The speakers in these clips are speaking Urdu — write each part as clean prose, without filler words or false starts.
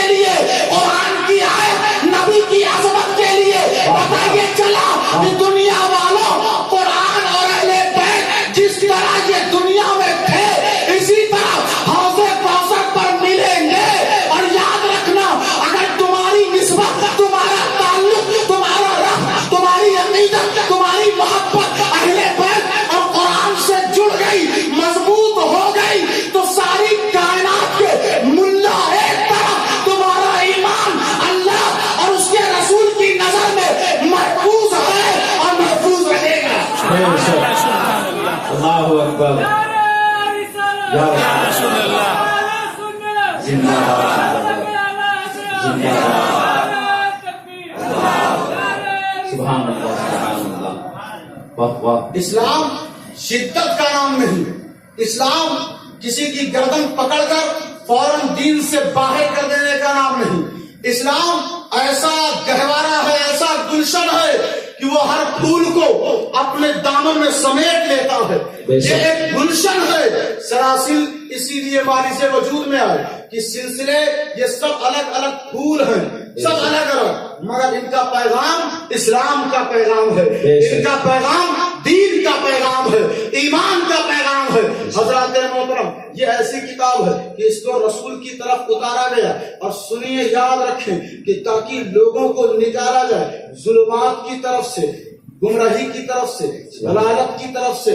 کے لیے, قرآن کی آیت نبی کی عظمت کے لیے بتائیے چلا کہ دنیا والوں قرآن اور اہل بیت جس طرح یہ دنیا میں تھے اسی طرح حوض کوثر پر ملیں گے. اور یاد رکھنا اگر تمہاری نسبت, تمہارا تعلق, تمہارا رب, تمہاری عقیدت, تمہاری محبت اہل بیت اور قرآن سے جڑ گئی, مضبوط ہو گئی, تو ساری کائنات کے ملا ایک طرف, تمہارا ایمان اللہ اور اس کے رسول کی نظر میں محفوظ ہے اور محفوظ رہے گا. اللہ اکبر, یا رسول اللہ, زندہ باد, زندہ باد, سبحان اللہ, سبحان اللہ, واہ واہ. اسلام شدت کا نام نہیں, اسلام کسی کی گردن پکڑ کر فوراً دین سے باہر کر دینے کا نام نہیں. اسلام ایسا گہوارہ ہے, ایسا گلشن ہے کہ وہ ہر پھول کو اپنے دامن میں سمیٹ لیتا ہے. یہ ایک گلشن ہے, سراسل اسی لیے بارش وجود میں آئے کہ سلسلے یہ سب الگ الگ پھول ہیں, سب الگ الگ, مگر ان کا پیغام اسلام کا پیغام ہے, ان کا پیغام دین کا پیغام ہے, ایمان کا پیغام ہے. حضرات محترم, یہ ایسی کتاب ہے کہ اس کو رسول کی طرف اتارا گیا, اور سنیے, یاد رکھیں کہ تاکہ لوگوں کو نکالا جائے ظلمات کی طرف سے, گمراہی کی طرف سے, ضلالت کی طرف سے,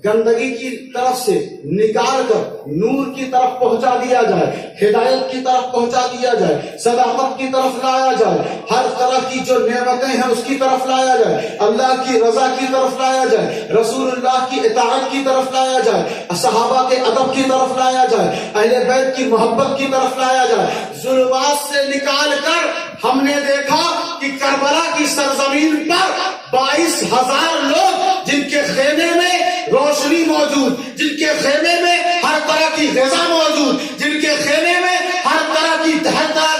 گندگی کی طرف سے نکال کر نور کی طرف پہنچا دیا جائے, ہدایت کی طرف پہنچا دیا جائے, صداقت کی طرف لایا جائے, ہر طرح کی جو نعمتیں ہیں اس کی طرف لایا جائے, اللہ کی رضا کی طرف لایا جائے, رسول اللہ کی اطاعت کی طرف لایا جائے, صحابہ کے ادب کی طرف لایا جائے, اہل بیت کی محبت کی طرف لایا جائے. ظلمات سے نکال کر ہم نے دیکھا کہ کربلا کی سرزمین پر 22,000 لوگ جن کے خیمے میں روشنی موجود, جن کے خیمے میں ہر طرح کی غذا موجود, جن کے خیمے میں ہر طرح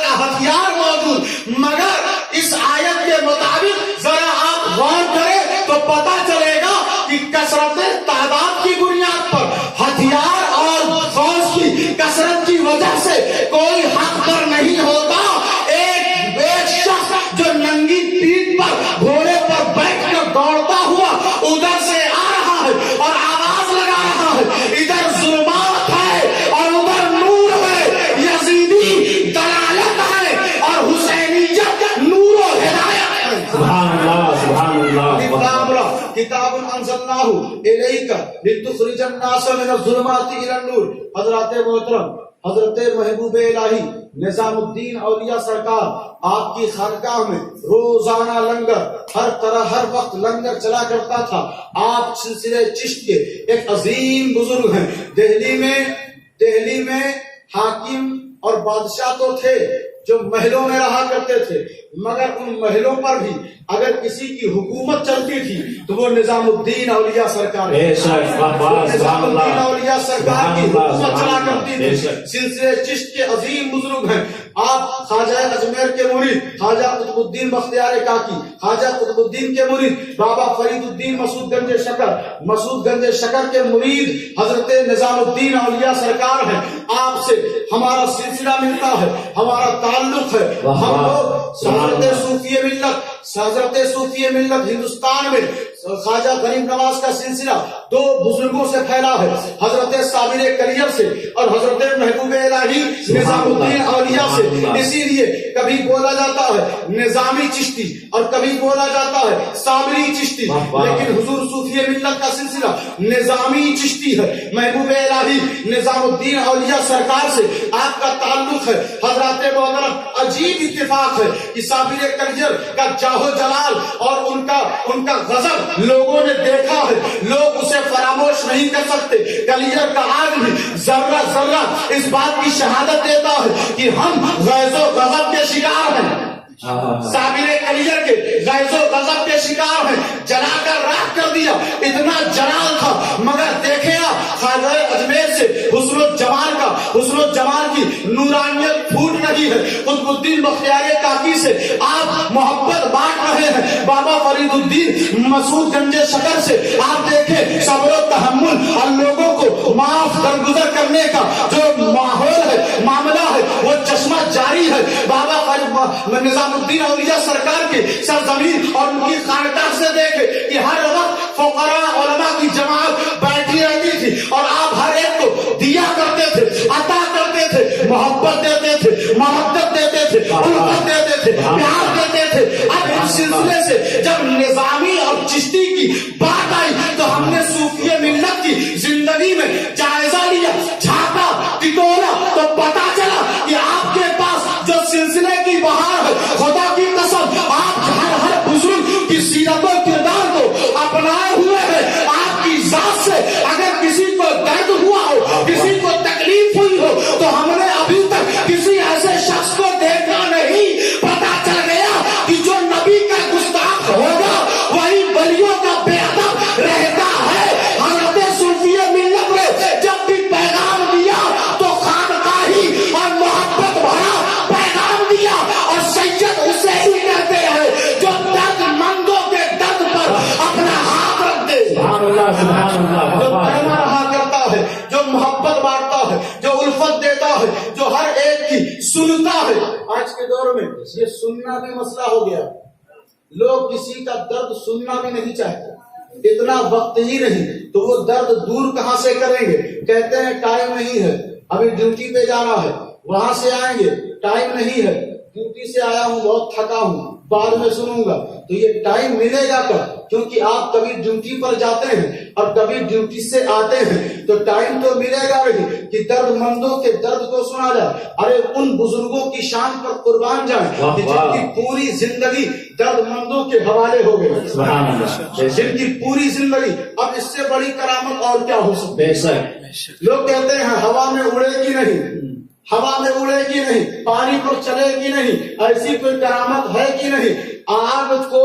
کا ہتھیار موجود, مگر اس آیت کے مطابق ذرا آپ غور کریں تو پتا چلے گا کہ کثرت تعداد کی بنیاد پر, ہتھیار اور فوج کی کثرت کی وجہ سے کوئی حق پر نہیں ہوتا. ایک شخص جو ننگی پیٹھ پر گھوڑے پر بیٹھ کر دوڑتا ہوا ادھر سے آ رہا ہے اور آواز لگا رہا ہے, ادھر ظلمات ہے اور ادھر نور ہے, یزیدی دلالت ہے اور حسینیت نور و ہدایت ہے. سبحان اللہ, سبحان اللہ. کتاب انزلناہ الیک لتخرج الناس من الظلمات الى النور. حضرات محترم, حضرت محبوب الہی نظام الدین اولیاء سرکار آپ کی خانقاہ میں روزانہ لنگر, ہر طرح ہر وقت لنگر چلا کرتا تھا. آپ سلسلے چشت کے ایک عظیم بزرگ ہیں. دہلی میں حاکم اور بادشاہ تو تھے جو محلوں میں رہا کرتے تھے, مگر ان محلوں پر بھی اگر کسی کی حکومت چلتی تھی تو وہ نظام الدین اولیاء سرکار, نظام الدین اولیاء سرکار کی حکومت چلا کرتی تھی. سلسلے چشت کے عظیم بزرگ ہیں آپ. خواجہ اجمیر کے مرید خواجہ قطب الدین بختیار کاکی, خواجہ قطب الدین کے مرید بابا فرید الدین مسعود گنج شکر, مسعود گنج شکر کے مرید حضرت نظام الدین اولیاء سرکار ہیں. آپ سے ہمارا سلسلہ ملتا ہے, ہمارا تعلق ہے. ہم لوگ حضرت صوفی ملت ہندوستان میں خواجہ غریب نواز کا سلسلہ 2 بزرگوں سے پھیلا ہے, حضرت صابر کلیر سے اور حضرت محبوب الہی نظام الدین اولیاء سے. اسی لیے کبھی بولا جاتا ہے نظامی چشتی اور کبھی بولا جاتا ہے صابری چشتی, لیکن حضور صوفی ملت کا سلسلہ نظامی چشتی ہے. محبوب الہی نظام الدین اولیاء سرکار سے آپ کا تعلق ہے. حضرات محترم, عجیب اتفاق ہے کہ صابر کلیر کا جاہو جلال اور ان کا غضب لوگوں نے دیکھا ہے, لوگ اسے فراموش نہیں کر سکتے. کلیر کا آج بھی ذرہ ذرہ اس بات کی شہادت دیتا ہے کہ ہم غیظ و غضب کے شکار ہیں. صابر کلیر کے غیظ و غضب کے شکار ہیں, جلا کر راکھ کر دیا, اتنا جلال تھا. مگر دیکھے آپ خواجہ اجمیر سے حسن و جمال کی نورانیت پھوٹ رہی ہے. قطب الدین بختیار کاکی سے آپ محبت بانٹ رہے ہیں. بابا فرید الدین مسعود گنج شکر سے آپ دیکھیں صبر و تحمل اور لوگوں کو معاف درگزر کرنے کا جو ماحول ہے, معاملہ ہے, وہ چشمہ جاری ہے بابا نظام الدین اولیاء سرکار کے سرزمین اور ان کی خانقاہ سے دیکھے کہ ہر وقت فقراء علماء کی جماعت بیٹھی رہتی تھی اور آپ ہر ایک کو دیا کرتے تھے، عطا کرتے تھے، محبت دیتے تھے، محبت دیتے تھے، الفت دیتے تھے، پیار دیتے تھے۔ اب اس سلسلے سے جب نظامی اور چشتی کی بات آئی تو ہم نے صوفیہ ملت کی زندگی میں جائزہ لیا، جھانکا، ٹٹولا، تو پتا چلا کہ آپ کے پاس جو سلسلے کی بہار ہے، خدا کی قسم آپ ہر بزرگ کی سیرت و کردار کو اپنائے ہوئے ہیں۔ آپ کی ذات سے اگر کسی کو درد ہوا ہو، کسی کو تکلیف ہوئی ہو، تو ہم نے ابھی تک کسی ایسے شخص کو دیکھا نہیں۔ پتا چل گیا کہ جو نبی کا گستاخ ہوگا وہی ولیوں کا بے ادب رہتا ہے۔ حضرت صوفیہ ملت نے جب بھی پیغام دیا تو خانقاہی اور محبت بھرا پیغام دیا، اور سید اسے ہی کہتے ہیں جو درد مندوں کے درد پر اپنا ہاتھ رکھ دے، سبحان اللہ، سبحان اللہ، جو پیغام رہا کرتا ہے، جو محبت بانٹتا ہے، جو الفت دیتا ہے، جو ہر ایک کی سنتا ہے۔ آج کے دور میں یہ سننا بھی مسئلہ ہو گیا، لوگ کسی کا درد سننا بھی نہیں چاہتے، اتنا وقت ہی نہیں تو وہ درد دور کہاں سے کریں گے؟ کہتے ہیں ٹائم نہیں ہے، ابھی ڈیوٹی پہ جانا ہے، وہاں سے آئیں گے، ٹائم نہیں ہے، ڈیوٹی سے آیا ہوں، بہت تھکا ہوں، بعد میں سنوں گا۔ تو یہ ٹائم ملے گا کب؟ کیونکہ آپ کبھی ڈیوٹی پر جاتے ہیں اور کبھی ڈیوٹی سے آتے ہیں، تو ٹائم تو ملے گا نہیں کہ درد مندوں کے درد کو سنا جائے۔ ارے ان بزرگوں کی شان پر قربان جائیں کہ جن کی پوری زندگی درد مندوں کے حوالے ہو گئے، سبحان اللہ، جن کی پوری زندگی۔ اب اس سے بڑی کرامت اور کیا ہو سکتی ہے؟ بے شک، لوگ کہتے ہیں ہوا میں اڑے گی نہیں، ہوا میں اڑے گی نہیں، پانی پر چلے گی نہیں، ایسی کوئی کرامت ہے کہ نہیں؟ آگ کو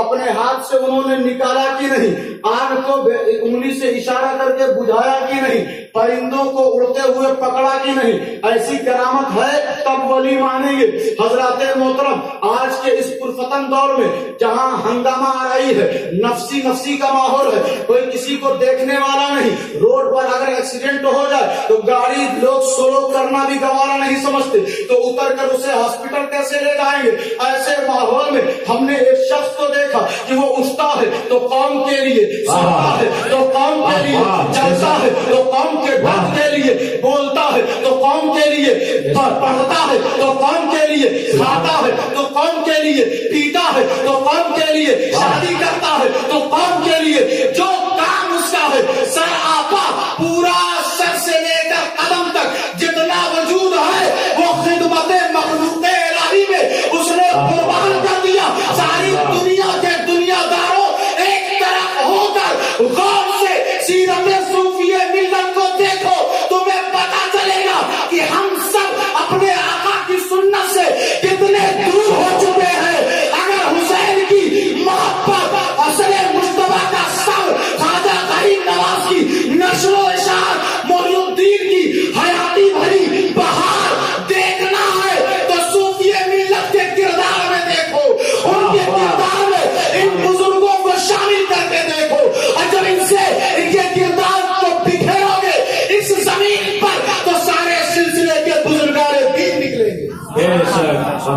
اپنے ہاتھ سے انہوں نے نکالا کہ نہیں؟ آگ کو انگلی سے اشارہ کر کے بجھایا کہ نہیں؟ پرندوں کو اڑتے ہوئے پکڑا کہ نہیں؟ ایسی کرامت ہے تب ولی مانیں گے۔ حضرات محترم، آج کے اس پرفتن دور میں جہاں ہنگامہ آ رہی ہے، نفسی نفسی کا ماحول ہے، کوئی کسی کو دیکھنے والا نہیں، روڈ پر اگر ایکسیڈنٹ ہو جائے تو گاڑی لوگ سلو کرنا بھی گوارا نہیں سمجھتے، تو اتر کر اسے ہاسپٹل کیسے لے جائیں گے؟ ایسے ماحول میں ہم نے ایک شخص کو دیکھا کہ وہ اٹھتا ہے تو قوم کے لیے، سوتا ہے تو قوم کے لیے، چلتا ہے تو قوم کے بھد کے لیے، بولتا ہے تو قوم کے لیے، پڑھتا ہے تو قوم کے لیے، کھاتا ہے تو قوم کے لیے، پیتا ہے تو قوم کے لیے، شادی کرتا ہے تو قوم کے لیے۔ جو کام اس کا ہے، سر آپا پورا سر سے لے کر قدم تک جتنا وجود ہے وہ خدمت مخلوق الہی میں اس نے قربان کر دیا۔ ساری دنیا کے دنیا داروں ایک طرف ہو کر غور سے سیرت صوفیہ ملت کو دیکھو، تمہیں پتا چلے گا کہ ہم سب اپنے آقا کی سنت سے کتنے دور ہو چکے ہیں۔ اگر حسین کی محبت، اصل مصطفیٰ کا سر، خواجہ غریب نواز کی نشر و اشاعت، محی الدین کی حیاتی بھری بہار دیکھنا ہے تو صوفیہ ملت کے کردار میں دیکھو، ان کے کردار میں ان بزرگوں کو شامل کر کے دیکھو، اور جب ان سے ان کے کردار کو بکھیرو گے اس زمین پر تو سارے سلسلے کے بزرگان دین نکلیں گے۔ بے شک،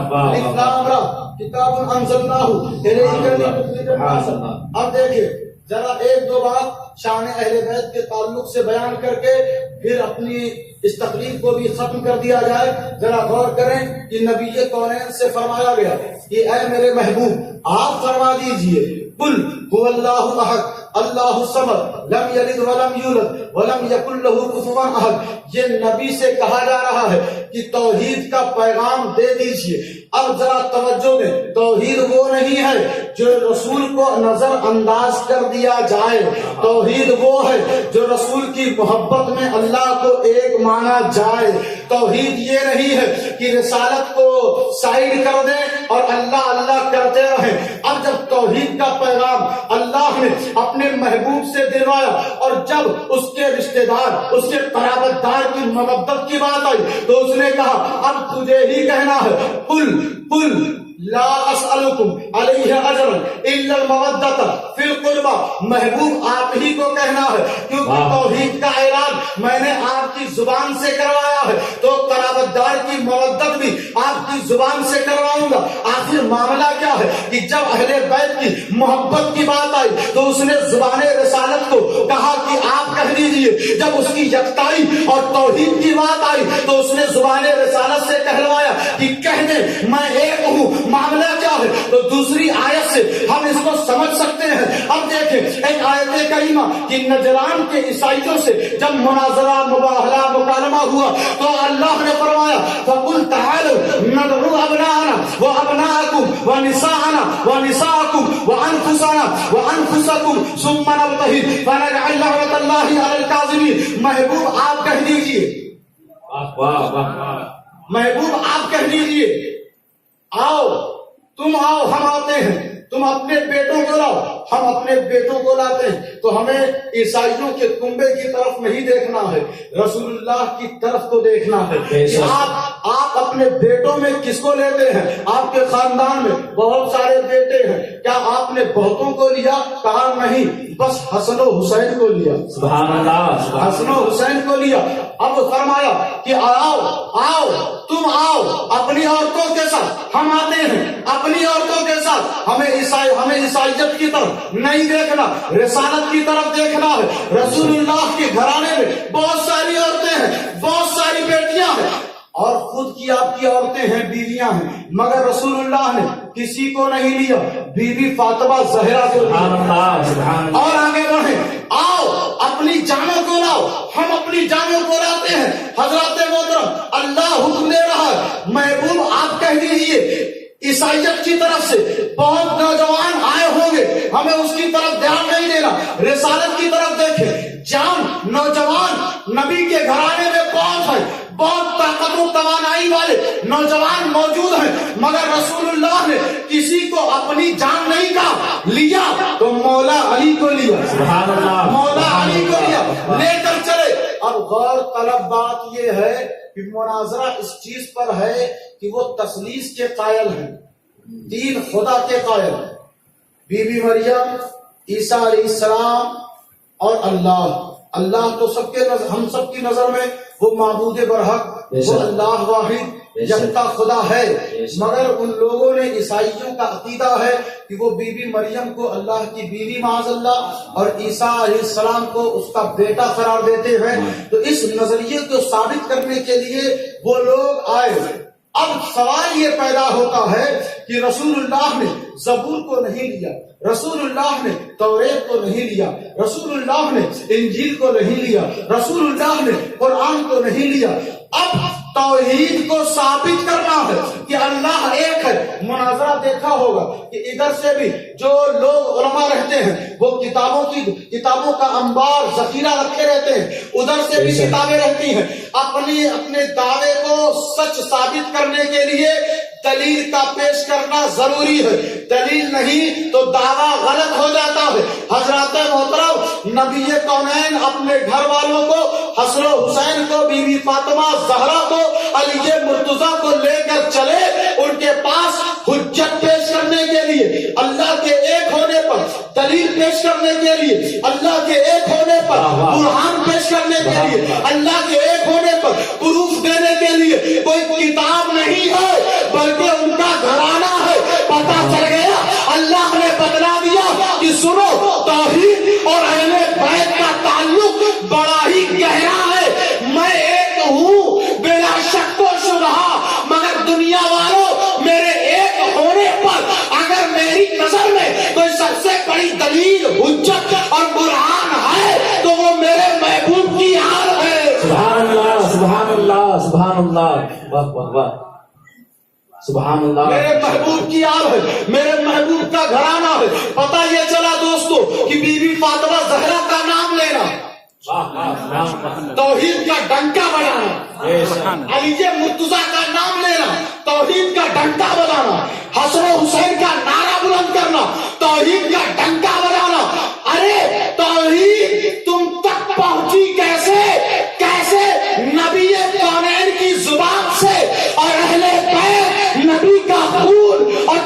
کتاب انزلناہ الیک لتخرج الناس۔ اب دیکھیں ذرا ایک دو بات شان اہل بیت کے تعلق سے بیان کر کے پھر اپنی اس تقریر کو بھی ختم کر دیا جائے۔ ذرا غور کریں کہ نبی کونین سے فرمایا گیا کہ اے میرے محبوب آپ فرما دیجئے قل هو اللہ احد اللہ الصمد لم یلد ولم یولد ولم یکن لہ کفوا احد۔ یہ نبی سے کہا جا رہا ہے کہ توحید کا پیغام دے دیجئے۔ اب ذرا توجہ دیں، توحید وہ نہیں ہے جو رسول کو نظر انداز کر دیا جائے، توحید وہ ہے جو رسول کی محبت میں اللہ کو ایک مانا جائے۔ توحید یہ نہیں ہے کہ رسالت کو سائڈ کر دیں اور اللہ اللہ کرتے رہیں۔ اب جب توحید کا پیغام اللہ نے اپنے محبوب سے دلوایا اور جب اس کے رشتہ دار، اس کے قرابت دار کی محبت کی بات آئی تو اس نے کہا اب تجھے ہی کہنا ہے قل قل لا اسألکم علیہ اجرا الا المودۃ فی القربى، محبوب آپ ہی کو کہنا ہے کیونکہ توحید کا اعلان میں نے آپ کی زبان سے کروایا ہے، تو قرابت دار کی مودت بھی آپ کی زبان سے کرواؤں گا۔ آخر معاملہ کیا ہے کہ جب اہل بیت کی محبت کی بات آئی تو اس نے زبان رسالت کو کہا کہ آپ کہہ دیجئے، جب اس کی یکتائی اور توحید کی بات آئی تو اس نے زبان رسالت سے کہلوایا کہ کہہ دیں میں ایک ہوں۔ معاملہ کیا ہے تو دوسری آیت سے ہم اس کو سمجھ سکتے ہیں۔ اب دیکھیں ایک آیت کریمہ کہ نجران کے عیسائیوں سے جب مناظرہ مباہلہ مکالمہ ہوا تو اللہ نے فرمایا فَقُلْ تَعَالُوا نَدْعُوا أَبْنَاءَنَا وَأَبْنَاءَكُمْ وَنِسَاءَنَا وَنِسَاءَكُمْ وَأَنفُسَنَا وَأَنفُسَكُمْ ثُمَّ نَبْتَهِلْ فَنَجْعَلْ لَعْنَةَ اللَّهِ عَلَى الْكَاذِبِينَ۔ محبوب آپ کہہ دیجئے، محبوب آپ کہہ دیجئے آؤ، تم آؤ، ہم آتے ہیں، تم اپنے بیٹوں کو لاؤ، ہم اپنے بیٹوں کو لاتے ہیں۔ تو ہمیں عیسائیوں کے کنبے کی طرف نہیں دیکھنا ہے، رسول اللہ کی طرف کو دیکھنا ہے کہ آپ اپنے بیٹوں میں کس کو لیتے ہیں؟ آپ کے خاندان میں بہت سارے بیٹے ہیں، کیا آپ نے بہتوں کو لیا؟ کہا نہیں، بس حسن و حسین کو لیا۔ سبحان اللہ، حسن و حسین کو لیا۔ اب فرمایا کہ آؤ آؤ، تم آؤ اپنی عورتوں کے ساتھ، ہم آتے ہیں اپنی عورتوں کے ساتھ۔ ہمیں عیسائیت کی طرف نہیں دیکھنا، رسالت کی طرف دیکھنا ہے۔ رسول اللہ کے گھرانے میں بہت ساری عورتیں ہیں، بہت ساری بیٹیاں ہیں، اور خود کی آپ کی عورتیں ہیں، بیویاں ہیں، مگر رسول اللہ نے کسی کو نہیں لیا، بی بی فاطمہ زہرا کو لیا۔ اور آگے بڑھیں، آؤ اپنی جانوں کو لاؤ، ہم اپنی جانوں کو لاتے ہیں۔ حضرات محترم، اللہ حکم دے رہا ہے، محبوب آپ کہہ دیجئے عیسائیت کی طرف سے بہت نوجوان آئے ہوں گے، ہمیں اس کی طرف دھیان نہیں دینا، رسالت کی طرف دیکھیں۔ جان نوجوان نبی کے گھرانے میں بہت ہے، بہت طاقت و توانائی والے نوجوان موجود ہیں، مگر رسول اللہ نے کسی کو اپنی جان نہیں کہا، لیا تو مولا علی کو لیا، مولا علی کو لیا، لے کر چلے۔ اب غور طلب بات یہ ہے کہ مناظرہ اس چیز پر ہے کہ وہ تثلیث کے قائل ہیں، تین خدا کے قائل ہیں، بی بی مریم، عیسیٰ علیہ السلام اور اللہ تو سب کے ہم سب کی نظر میں وہ معبود برحق، وہ اللہ واحد یکتا خدا ہے، مگر ان لوگوں نے عیسائیوں کا عقیدہ ہے کہ وہ بی بی مریم کو اللہ کی بیوی معاذ اللہ اور عیسیٰ علیہ السلام کو اس کا بیٹا قرار دیتے ہیں۔ تو اس نظریے کو ثابت کرنے کے لیے وہ لوگ آئے۔ اب سوال یہ پیدا ہوتا ہے کہ رسول اللہ نے زبور کو نہیں لیا، رسول اللہ نے توریت کو نہیں لیا، رسول اللہ نے انجیل کو نہیں لیا، رسول اللہ نے قرآن کو نہیں لیا۔ اب توحید کو ثابت کرنا ہے کہ اللہ ایک ہے۔ مناظرہ دیکھا ہوگا کہ ادھر سے بھی جو لوگ علماء رہتے ہیں وہ کتابوں کا انبار ذخیرہ رکھے رہتے ہیں، ادھر سے بھی کتابیں رہتی ہیں۔ اپنے دعوے کو سچ ثابت کرنے کے لیے دلیل کا پیش کرنا ضروری ہے، دلیل نہیں تو دعویٰ غلط ہو جاتا ہے۔ حضرات محترم، نبی کونین اپنے گھر والوں کو، حسن و حسین کو، بی بی فاطمہ زہرا کو، علی مرتضیٰ کو لے کر چلے ان کے پاس حجت پیش کرنے کے لیے، اللہ کے ایک ہونے پر دلیل پیش کرنے کے لیے، اللہ کے ایک ہونے پر برہان پیش کرنے کے لیے، اللہ کے ایک ہونے پر پروف دینے کے لیے۔ کوئی کتاب نہیں ہے بلکہ ان کا گھرانہ ہے۔ پتہ چل گیا، اللہ نے بتلا دیا کہ سنو، توحید اور اہل بیت کا تعلق بڑا ہی گہرا ہے۔ میں ایک ہوں بلا شک و شبہ، مگر دنیا والوں میرے ایک ہونے پر اگر میری نظر میں کوئی سب سے بڑی دلیل، حجت اور برہان ہے تو وہ میرے محبوب کی حال ہے۔ سبحان اللہ، سبحان اللہ، سبحان اللہ، واہ واہ واہ، سبحان اللہ، میرے محبوب کی آل ہے، میرے محبوب کا گھرانہ ہے۔ پتہ یہ چلا دوستو کہ بی بی فاطمہ زہرا کا نام لینا توحید کا ڈنکا بجانا، علی مرتضیٰ کا نام لینا توحید کا ڈنکا بجانا، حسن و حسین کا نعرہ بلند کرنا توحید کا ڈنکا بجانا۔ ارے توحید تم تک پہنچی کیسے؟ نبی کونین کی زبان سے، اور اہل بیت نبی کا خون اور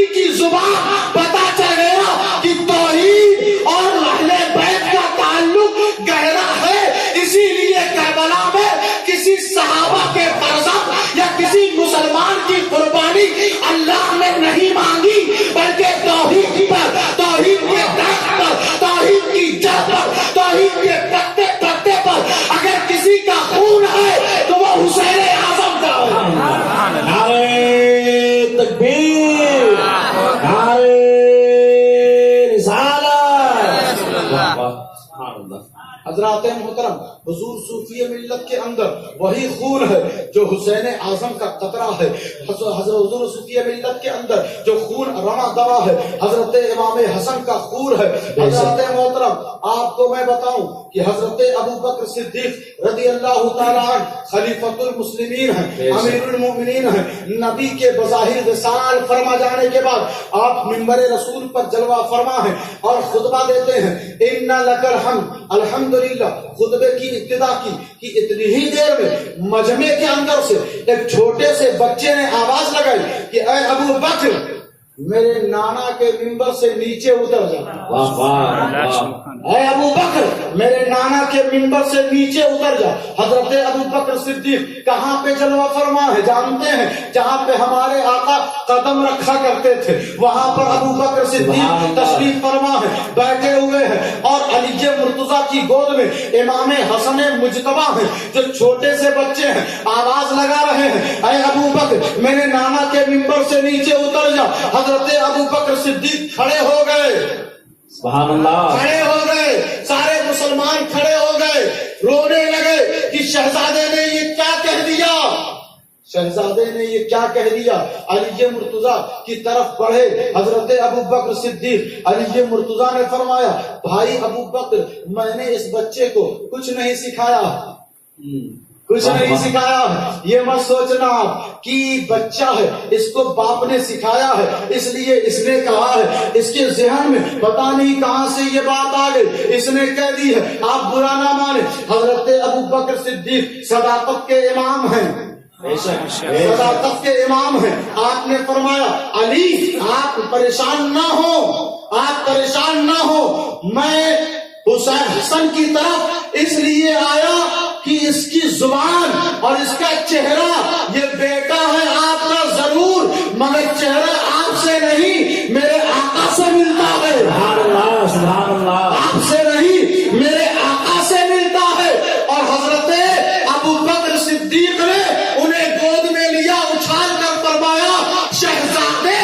نبی کی زبان پتا چل گیا کہ توحید اور اہل بیت کا تعلق گہرا ہے. اسی لیے کربلا میں کسی صحابہ کے فرزند یا کسی مسلمان کی قربانی اللہ نے نہیں مانگی، بلکہ توحید پر، توحید کے درخت پر، توحید کی جڑ پر، توحید کے پتے پتے پر اگر کسی کا خون ہے تو وہ حسین اعظم کا ہے. نعرہ تکبیر، نعرہ رسالت. سبحان اللہ. حضرات محترم، حضور صوفی ملت کے اندر وہی خون ہے جو حسین اعظم کا قطرہ ہے. حضور صوفی ملت کے اندر جو خون رواں دوا ہے حضرت امام حسن کا خون ہے. حضرات محترم، آپ کو میں بتاؤں کہ حضرت ابو بکر صدیق رضی اللہ تعالیٰ عنہ خلیفۃ المسلمین ہیں، امیر المؤمنین ہیں. نبی کے بظاہر وصال فرما جانے کے بعد آپ منبر رسول پر جلوہ فرما ہیں اور خطبہ دیتے ہیں. ان لک الحمد، الحمدللہ. خطبے کی ابتدا کی کہ اتنی ہی دیر میں مجمع کے اندر سے ایک چھوٹے سے بچے نے آواز لگائی کہ اے ابو بکر میرے نانا کے منبر سے نیچے اتر جا. واہ واہ واہ. اے ابو بکر میرے نانا کے منبر سے نیچے اتر جا. حضرت ابو بکر صدیق کہاں پہ جلوہ فرما ہے جانتے ہیں؟ جہاں پہ ہمارے آقا قدم رکھا کرتے تھے وہاں پر ابو بکر صدیق تشریف فرما ہے، بیٹھے ہوئے ہیں. اور علی مرتضیٰ کی گود میں امام حسن مجتبیٰ ہیں جو چھوٹے سے بچے ہیں، آواز لگا رہے ہیں اے ابو بکر میرے نانا کے منبر سے نیچے اتر جا. حضرت ابو بکر صدیق کھڑے ہو گئے. سبحان اللہ. کھڑے ہو گئے، سارے مسلمان کھڑے ہو گئے، رونے لگے کہ شہزادے نے یہ کیا کہہ دیا، شہزادے نے یہ کیا کہہ دیا. علی مرتضیٰ کی طرف بڑھے حضرت ابو بکر صدیق. علی مرتضیٰ نے فرمایا بھائی ابو بکر میں نے اس بچے کو کچھ نہیں سکھایا، کچھ نہیں سکھایا. یہ مت سوچنا کہ بچہ ہے اس کو باپ نے سکھایا ہے اس لیے اس نے کہا ہے. اس کے ذہن میں پتہ نہیں کہاں سے یہ بات آ گئی، اس نے کہہ دی ہے. آپ برا نہ مانے، حضرت ابو بکر صدیق صداقت کے امام ہیں، صداقت کے امام ہیں. آپ نے فرمایا علی آپ پریشان نہ ہو، آپ پریشان نہ ہو. میں حسین کی طرف اس لیے آیا کہ اس کی زبان اور اس کا چہرہ، یہ بیٹا ہے آپ کا ضرور مگر چہرہ آپ سے نہیں میرے آقا سے ملتا ہے. سبحان اللہ، سبحان اللہ. آپ سے نہیں میرے آقا سے ملتا ہے. اور حضرت ابو بکر صدیق نے انہیں گود میں لیا، اچھال کر فرمایا شہزادے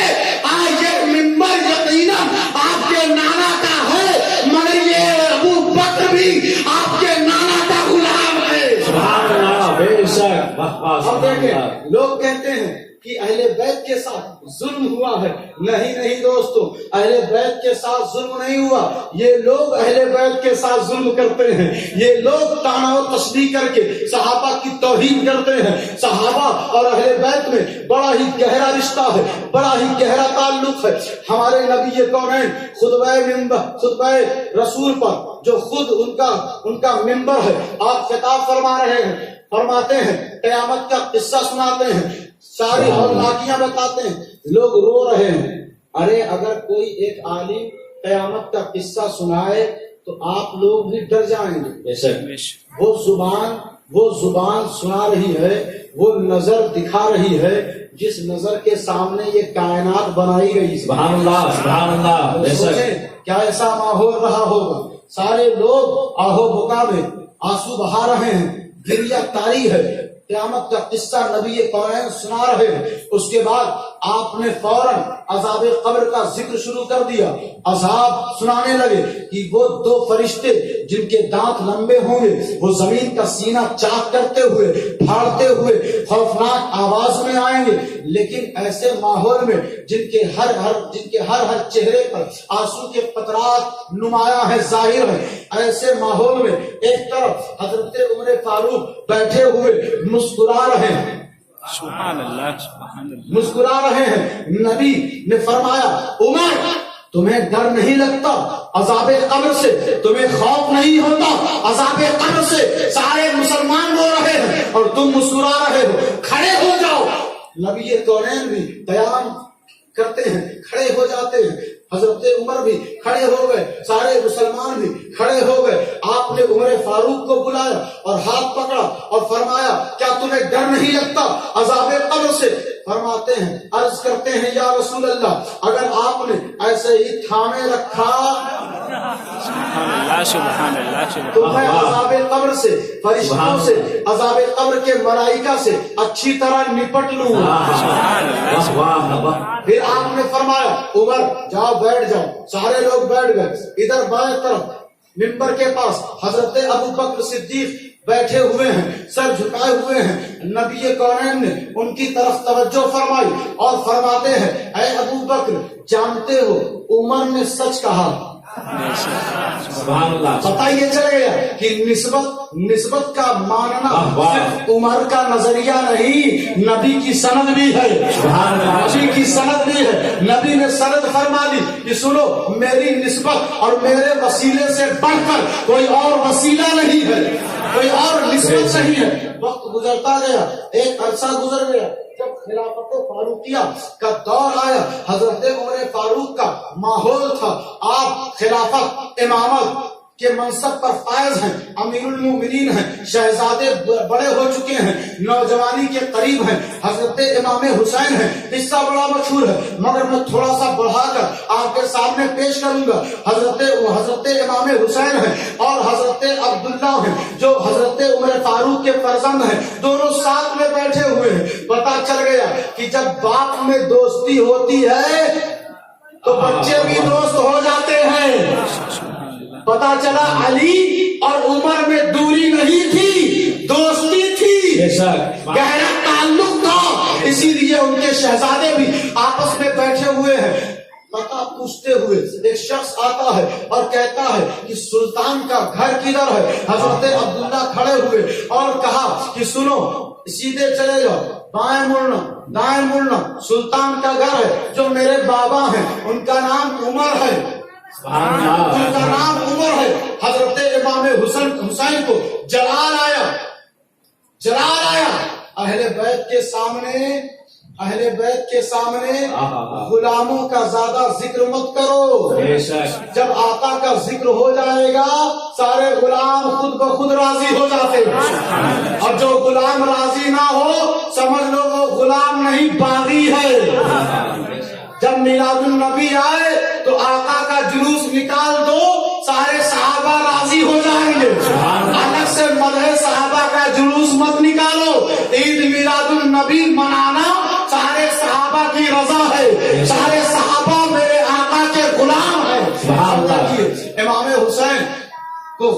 آج یہ منبر یقیناً آپ کے نانا کا ہے مگر یہ ابو بکر بھی آپ کے نانا کا غلام ہے. سبحان اللہ. بے شک. واہ واہ. اب سبحان دیکھیں اللہ. لوگ کہتے ہیں کہ اہل بیت کے ساتھ ظلم ہوا ہے. نہیں نہیں دوستو، اہل بیت کے ساتھ ظلم نہیں ہوا. یہ لوگ اہل بیت کے ساتھ ظلم کرتے ہیں. یہ لوگ طعن و تشریح کر کے صحابہ کی توہین کرتے ہیں. صحابہ اور اہل بیت میں بڑا ہی گہرا رشتہ ہے، بڑا ہی گہرا تعلق ہے. ہمارے نبی کونین خطبہ رسول پر جو خود ان کا منبر ہے، آپ خطاب فرما رہے ہیں، فرماتے ہیں قیامت کا قصہ سناتے ہیں، ساری ہولناکیاں بتاتے ہیں. لوگ رو رہے ہیں. ارے اگر کوئی ایک عالم قیامت کا قصہ سنائے تو آپ لوگ بھی ڈر جائیں گے. بے شک. وہ زبان سنا رہی ہے، وہ نظر دکھا رہی ہے جس نظر کے سامنے یہ کائنات بنائی گئی. سبحان اللہ، سبحان اللہ. بے شک. سوچیں کیا ایسا ماحول رہا ہوگا. سارے لوگ آہو بکا میں آنسو بہا رہے ہیں، گریہ تاری ہے. قیامت کا قصہ نبی کونین سنا رہے ہیں. اس کے بعد آپ نے فوراً عذاب قبر کا ذکر شروع کر دیا. عذاب سنانے لگے کہ وہ دو فرشتے جن کے دانت لمبے ہوں گے وہ زمین کا سینہ چاک کرتے ہوئے پھاڑتے ہوئے خوفناک آواز میں آئیں گے. لیکن ایسے ماحول میں جن کے ہر چہرے پر آنسو کے قطرات نمایاں ہے، ظاہر ہے. ایسے ماحول میں ایک طرف حضرت عمر فاروق بیٹھے ہوئے مسکرا رہے ہیں، سبحان اللہ، سبحان اللہ، مسکرا رہے ہیں. نبی نے فرمایا عمر تمہیں ڈر نہیں لگتا عذاب قبر سے؟ تمہیں خوف نہیں ہوتا عذاب قبر سے؟ سارے مسلمان رو رہے ہیں اور تم مسکرا رہے ہو. کھڑے ہو جاؤ. نبی کونین بھی قیام کرتے ہیں, کھڑے ہو جاتے ہیں. حضرت عمر بھی کھڑے ہو گئے, سارے مسلمان بھی کھڑے ہو گئے. آپ نے عمر فاروق کو بلایا اور ہاتھ پکڑا اور فرمایا کیا تمہیں ڈر نہیں لگتا عذاب قبر سے؟ فرماتے ہیں, عرض کرتے ہیں یا رسول اللہ اگر آپ نے ایسے ہی تھامے رکھا سبحان اللہ تو میں عذاب قبر سے, فرشتوں سے, عذاب قبر کے ملائکہ سے اچھی طرح نپٹ لوں. پھر آپ نے فرمایا عمر جاؤ بیٹھ جاؤ. سارے لوگ بیٹھ گئے. ادھر بائیں طرف منبر کے پاس حضرت ابو بکر صدیق بیٹھے ہوئے ہیں, سر جھکائے ہوئے ہیں. نبی کونین نے ان کی طرف توجہ فرمائی اور فرماتے ہیں اے ابو بکر جانتے ہو عمر نے سچ کہا. پتہ یہ چل گیا کہ نسبت کا ماننا صرف عمر کا نظریہ نہیں, نبی کی سند بھی ہے. نبی کی سند بھی ہے. نبی نے سند فرما دی کہ سنو میری نسبت اور میرے وسیلے سے بڑھ کر کوئی اور وسیلہ نہیں ہے, کوئی اور نسبت نہیں ہے. وقت گزرتا گیا, ایک عرصہ گزر گیا. جب خلافت فاروقیہ کا دور آیا, حضرت عمر فاروق کا ماحول تھا. آپ خلافت امامت کے منصب پر فائز ہیں, امیر المومنین ہیں, شہزادے بڑے ہو چکے ہیں, نوجوانی کے قریب ہیں. حضرت امام حسین ہیں, قصہ بڑا مشہور ہے مگر میں تھوڑا سا بڑھا کر آپ کے سامنے پیش کروں گا. حضرت امام حسین ہیں اور حضرت عبداللہ ہیں جو حضرت عمر فاروق کے فرزند ہیں. دونوں ساتھ میں بیٹھے ہوئے ہیں. پتہ چل گیا کہ جب باپ میں دوستی ہوتی ہے تو بچے بھی دوست ہو جاتے ہیں. پتا چلا علی اور عمر میں دوری نہیں تھی, دوستی تھی, گہرا تعلق تھا. اسی لیے ان کے شہزادے بھی آپس میں بیٹھے ہوئے ہیں. پتا پوچھتے ہوئے ایک شخص آتا ہے اور کہتا ہے کہ سلطان کا گھر کدھر ہے؟ حضرت عبداللہ کھڑے ہوئے اور کہا کہ سنو سیدھے چلے جاؤ, بائیں مڑنا دائیں مڑنا, سلطان کا گھر ہے جو میرے بابا ہیں ان کا نام عمر ہے, ان کا نام عمر ہے. حضرت امام حسین کو جلال آیا. اہل بیت کے سامنے غلاموں کا زیادہ ذکر مت کرو. جب آقا کا ذکر ہو جائے گا سارے غلام خود بخود راضی ہو جاتے ہیں, اور جو غلام راضی نہ ہو سمجھ لو وہ غلام نہیں باغی ہے. جب میلاد النبی آئے تو آقا کا جلوس نکال دو, سارے صحابہ راضی ہو جائیں گے. الگ سے مدح صحابہ کا جلوس مت نکالو. عید میلاد النبی منانا سارے صحابہ کی رضا ہے, سارے صحابہ میرے آقا کے غلام ہیں. امام حسین کو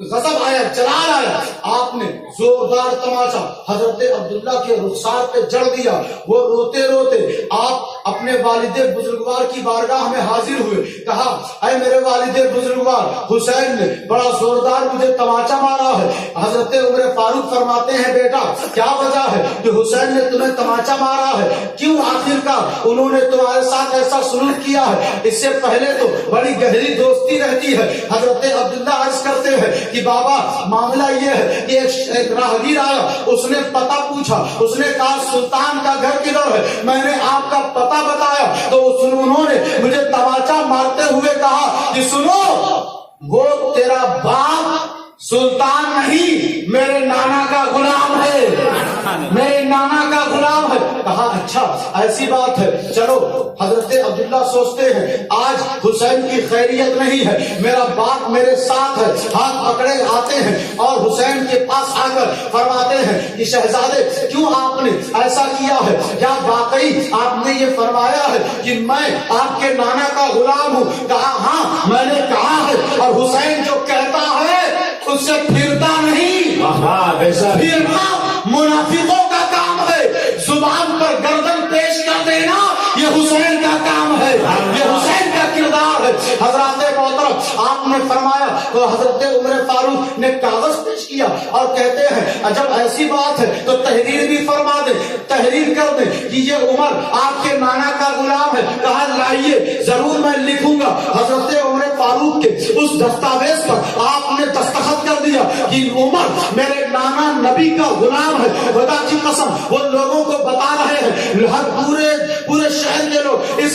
غضب آیا, جلال آیا. آپ نے زوردار تماشا حضرت عبداللہ کے رخسار پہ جڑ دیا. وہ روتے روتے آپ اپنے والد بزرگوار کی بارگاہ میں حاضر ہوئے. کہا اے میرے والد بزرگوار حسین نے بڑا زوردار مجھے تماچا مارا ہے. حضرت عمر فاروق فرماتے ہیں بیٹا کیا وجہ ہے کہ حسین نے تمہیں تماچا مارا ہے؟ کیوں آخر کار انہوں نے تمہارے ساتھ ایسا سلوک کیا ہے؟ اس سے پہلے تو بڑی گہری دوستی رہتی ہے. حضرت عبداللہ عرض کرتے ہیں کہ بابا معاملہ یہ ہے کہ ایک راہگیر آیا, اس نے پتہ پوچھا, اس نے کہا سلطان کا گھر کدھر ہے؟ میں نے آپ کا پتہ بتایا تو انہوں نے مجھے تماچا مارتے ہوئے کہا کہ سنو وہ تیرا باپ سلطان نہیں میرے نانا کا غلام ہے, میرے نانا کا غلام ہے. کہا اچھا ایسی بات ہے, چلو. حضرت عبداللہ سوچتے ہیں آج حسین کی خیریت نہیں ہے, میرا باپ میرے ساتھ ہے. ہاتھ پکڑے آتے ہیں اور حسین کے پاس آ کر فرماتے ہیں کہ شہزادے کیوں آپ نے ایسا کیا ہے؟ کیا واقعی آپ نے یہ فرمایا ہے کہ میں آپ کے نانا کا غلام ہوں؟ کہا ہاں میں نے کہا ہے. اور حسین جو کہتا ہے اس سے پھرتا نہیں, پھرنا منافقوں کا کام ہے. زبان پر گردن پیش کر دینا یہ حسین کا کام ہے, یہ حسین کا کردار ہے. حضرات محترم آپ نے فرمایا تو حضرت عمر فاروق نے کاغذ پیش کیا اور کہتے ہیں جب ایسی بات ہے تو تحریر بھی فرما دیں, تحریر کر دیں کہ یہ عمر آپ کے نانا کا غلام ہے. کہا لائیے ضرور میں لکھوں گا. حضرت عمر فاروق کے اس دستاویز پر آپ نے دستخط کر دیا کہ عمر میرے نانا نبی کا غلام ہے. خدا کی قسم وہ لوگوں کو بتا رہے ہیں, ہر پورے شہر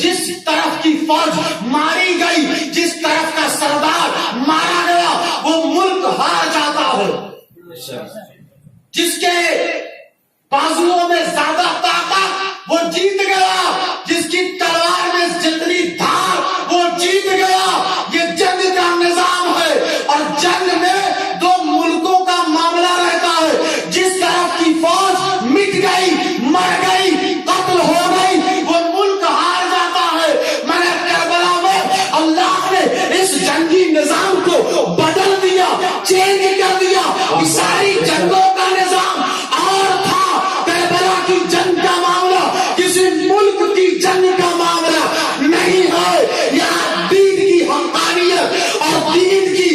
جس طرف کی فوج ماری گئی, جس طرف کا سردار مارا گیا, وہ ملک ہار جاتا ہے. جس کے بازوؤں میں زیادہ طاقت وہ جیت گیا, جس کی تلوار میں جتنی دھار وہ جیت گیا. یہ جنگ کا نظام ہے, اور جنگ میں دو ملکوں کا معاملہ رہتا ہے. جس طرف کی فوج مٹ گئی, مر گئی, قتل ہو گئی, وہ ملک ہار جاتا ہے. میں نے کربلا میں اللہ نے اس جنگی نظام کو بدل دیا, چینج کر دیا. ساری جنگوں کا نظام اور تھا. کربلا کی جنگ کا معاملہ کسی ملک کی جنگ کا معاملہ نہیں ہے. یہاں دین کی حقانیت اور دین کی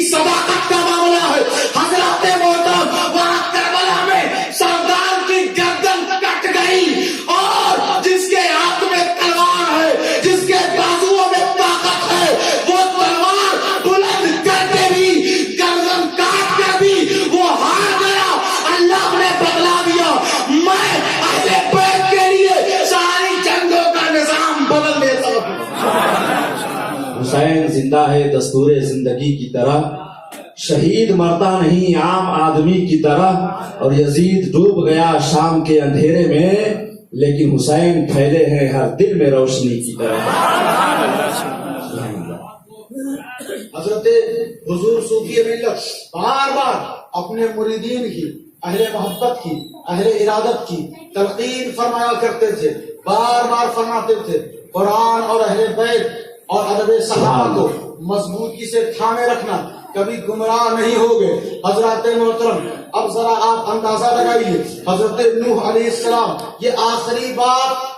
صداقت کا معاملہ ہے. حضرات محترم, وہاں کربلا میں سردار کی گردن کٹ گئی, اور جس کے ہاتھ میں تلوار ہے, جس کے بازوؤں میں طاقت ہے, وہ تلوار بلند کر کے بھی, گردن کاٹ کر بھی وہ ہار گیا. اللہ نے بدلا دیا. میں اہل بیت کے لیے ساری جنگوں کا نظام بدل دیتا ہوں. حسین زندہ ہے دستور زندگی کی طرح, شہید مرتا نہیں عام آدمی کی طرح. اور یزید ڈوب گیا شام کے اندھیرے میں, لیکن حسین پھیلے ہیں ہر دل میں روشنی کی طرح. حضرت حضور صوفی ملت بار بار اپنے مریدین کی, اہل محبت کی, اہل ارادت کی تلقین فرمایا کرتے تھے. بار بار فرماتے تھے قرآن اور اہل بیت اور ادب صحابہ کو مضبوطی سے تھامے رکھنا, کبھی گمراہ نہیں ہوگے. حضرات محترم, اب ذرا آپ اندازہ لگائیے, حضرت نوح علیہ السلام, یہ آخری بات,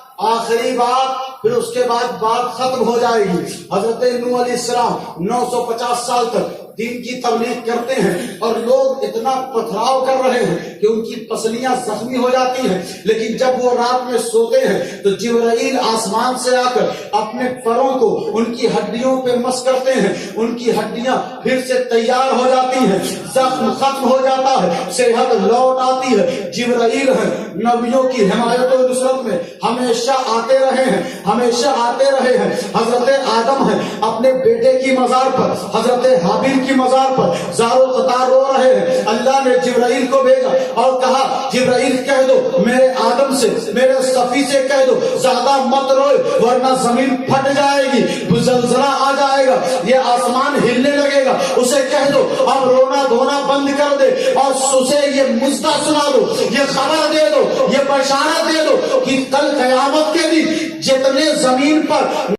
پھر اس کے بعد بات ختم ہو جائے گی. حضرت نوح علیہ السلام 950 سال تک دین کی تبلیغ کرتے ہیں, اور لوگ اتنا پتھراؤ کر رہے ہیں کہ ان کی پسلیاں زخمی ہو جاتی ہیں. لیکن جب وہ رات میں سوتے ہیں تو جبرائیل آسمان سے آ کر اپنے پروں کو ان کی ہڈیوں پہ مس کرتے ہیں, ان کی ہڈیاں پھر سے تیار ہو جاتی ہیں, زخم ختم ہو جاتا ہے, صحت لوٹ آتی ہے. جبرائیل ہے نبیوں کی حمایت و نصرت میں ہمیشہ آتے رہے ہیں, ہمیشہ آتے رہے ہیں. حضرت آدم ہے اپنے بیٹے کی مزار پر, حضرت حابیل کی مزار پر زار و قطار رو رہے ہیں. اللہ نے جبرائیل کو بھیجا اور کہا جبرائیل کہہ دو میرے آدم سے, میرے صفی سے کہہ دو زیادہ مت روئے ورنہ زمین پھٹ جائے گی, زلزلہ آ جائے گا, یہ آسمان ہلنے لگے گا. اسے کہہ دو اب رونا دھونا بند کر دے, اور اسے یہ مژدہ سنا دو, یہ خبر دے دو, یہ بشارت دے دو کہ کل قیامت کے دن جتنے زمین پر